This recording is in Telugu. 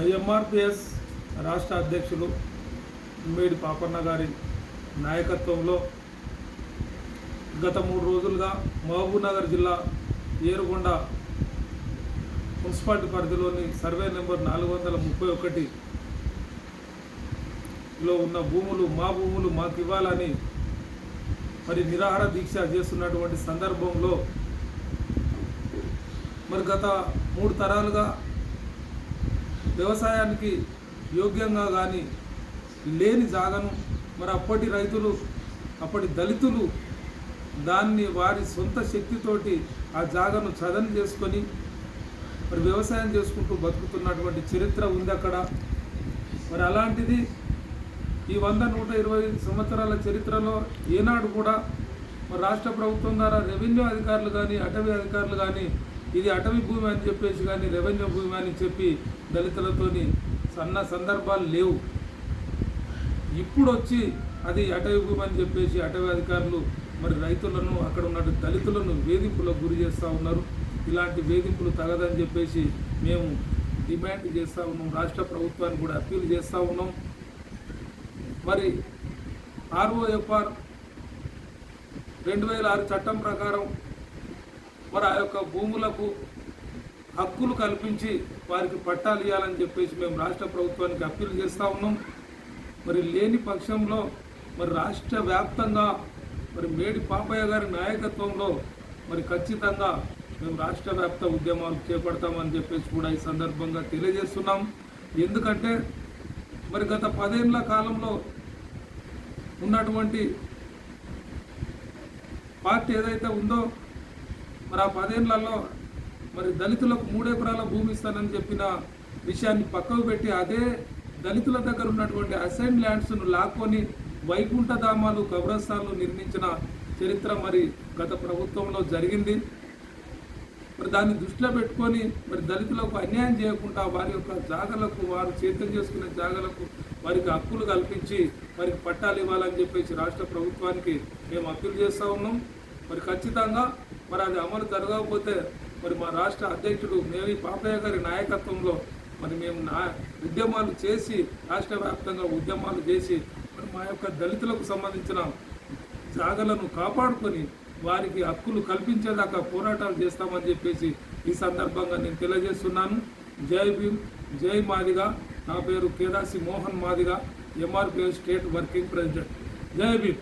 ఎంఆర్పిఎస్ రాష్ట్ర అధ్యక్షులు మేడి పాపన్న గారి నాయకత్వంలో గత 3 రోజులుగా మహబూబ్నగర్ జిల్లా ఏరుగొండ మున్సిపాలిటీ పరిధిలోని సర్వే నెంబర్ 431లో ఉన్న మా భూములు మాకు ఇవ్వాలని మరి నిరాహార దీక్ష చేస్తున్నటువంటి సందర్భంలో మరి గత 3 తరాలుగా వ్యవసాయానికి యోగ్యంగా కానీ లేని జాగను మరి అప్పటి రైతులు అప్పటి దళితులు దాన్ని వారి సొంత శక్తితోటి ఆ జాగను చదను చేసుకొని మరి వ్యవసాయం చేసుకుంటూ బతుకుతున్నటువంటి చరిత్ర ఉంది అక్కడ. మరి అలాంటిది ఈ 100-120 సంవత్సరాల చరిత్రలో ఏనాడు కూడా మరి రాష్ట్ర ప్రభుత్వం ద్వారా రెవెన్యూ అధికారులు కానీ అటవీ అధికారులు కానీ ఇది అటవీ భూమి అని చెప్పేసి కానీ రెవెన్యూ భూమి అని చెప్పి దళితులతోని సందర్భాలు లేవు. ఇప్పుడు వచ్చి అది అటవీ భూమి అని చెప్పేసి అటవీ అధికారులు మరి రైతులను అక్కడ ఉన్న దళితులను వేధింపులకు గురి చేస్తూ ఉన్నారు. ఇలాంటి వేధింపులు తగదని చెప్పేసి మేము డిమాండ్ చేస్తూ ఉన్నాం. రాష్ట్ర ప్రభుత్వాన్ని కూడా అప్పీల్ చేస్తూ ఉన్నాం. మరి ROFR 2006 చట్టం ప్రకారం మరి ఆ యొక్క భూములకు హక్కులు కల్పించి వారికి పట్టాలు ఇవ్వాలని చెప్పేసి మేము రాష్ట్ర ప్రభుత్వానికి అప్పీల్ చేస్తూ ఉన్నాం. మరి లేని పక్షంలో మరి రాష్ట్ర వ్యాప్తంగా మరి మేడి పాపయ్య గారి నాయకత్వంలో మరి ఖచ్చితంగా మేము రాష్ట్ర వ్యాప్త ఉద్యమాలు చేపడతామని చెప్పేసి కూడా ఈ సందర్భంగా తెలియజేస్తున్నాం. ఎందుకంటే మరి గత 10 ఏళ్ల కాలంలో ఉన్నటువంటి పార్టీ ఏదైతే ఉందో మరి ఆ 10 ఏళ్లలో మరి దళితులకు 3 ఎకరాల భూమి ఇస్తానని చెప్పిన విషయాన్ని పక్కకు పెట్టి అదే దళితుల దగ్గర ఉన్నటువంటి అసైన్ ల్యాండ్స్ను లాక్కొని వైకుంఠధామాలు కబ్రస్థాన్లు నిర్మించిన చరిత్ర మరి గత ప్రభుత్వంలో జరిగింది. మరి దాన్ని దృష్టిలో పెట్టుకొని మరి దళితులకు అన్యాయం చేయకుండా వారి యొక్క జాగలకు వారు చేతం చేసుకునే జాగలకు వారికి హక్కులు కల్పించి వారికి పట్టాలు ఇవ్వాలని చెప్పేసి రాష్ట్ర ప్రభుత్వానికి మేము అప్పీల్ చేస్తూ ఉన్నాం. మరి ఖచ్చితంగా మరి అది అమలు జరగకపోతే మరి మా రాష్ట్ర అధ్యక్షుడు మేడి పాపయ్య గారి నాయకత్వంలో మరి మేము ఉద్యమాలు చేసి రాష్ట్ర వ్యాప్తంగా ఉద్యమాలు చేసి మరి మా యొక్క దళితులకు సంబంధించిన జాగలను కాపాడుకొని వారికి హక్కులు కల్పించేదాకా పోరాటాలు చేస్తామని చెప్పేసి ఈ సందర్భంగా నేను తెలియజేస్తున్నాను. జై భీమ్, జై మాదిగా. నా పేరు Kedasi Mohan Madiga, MRPS state working president. జై భీమ్.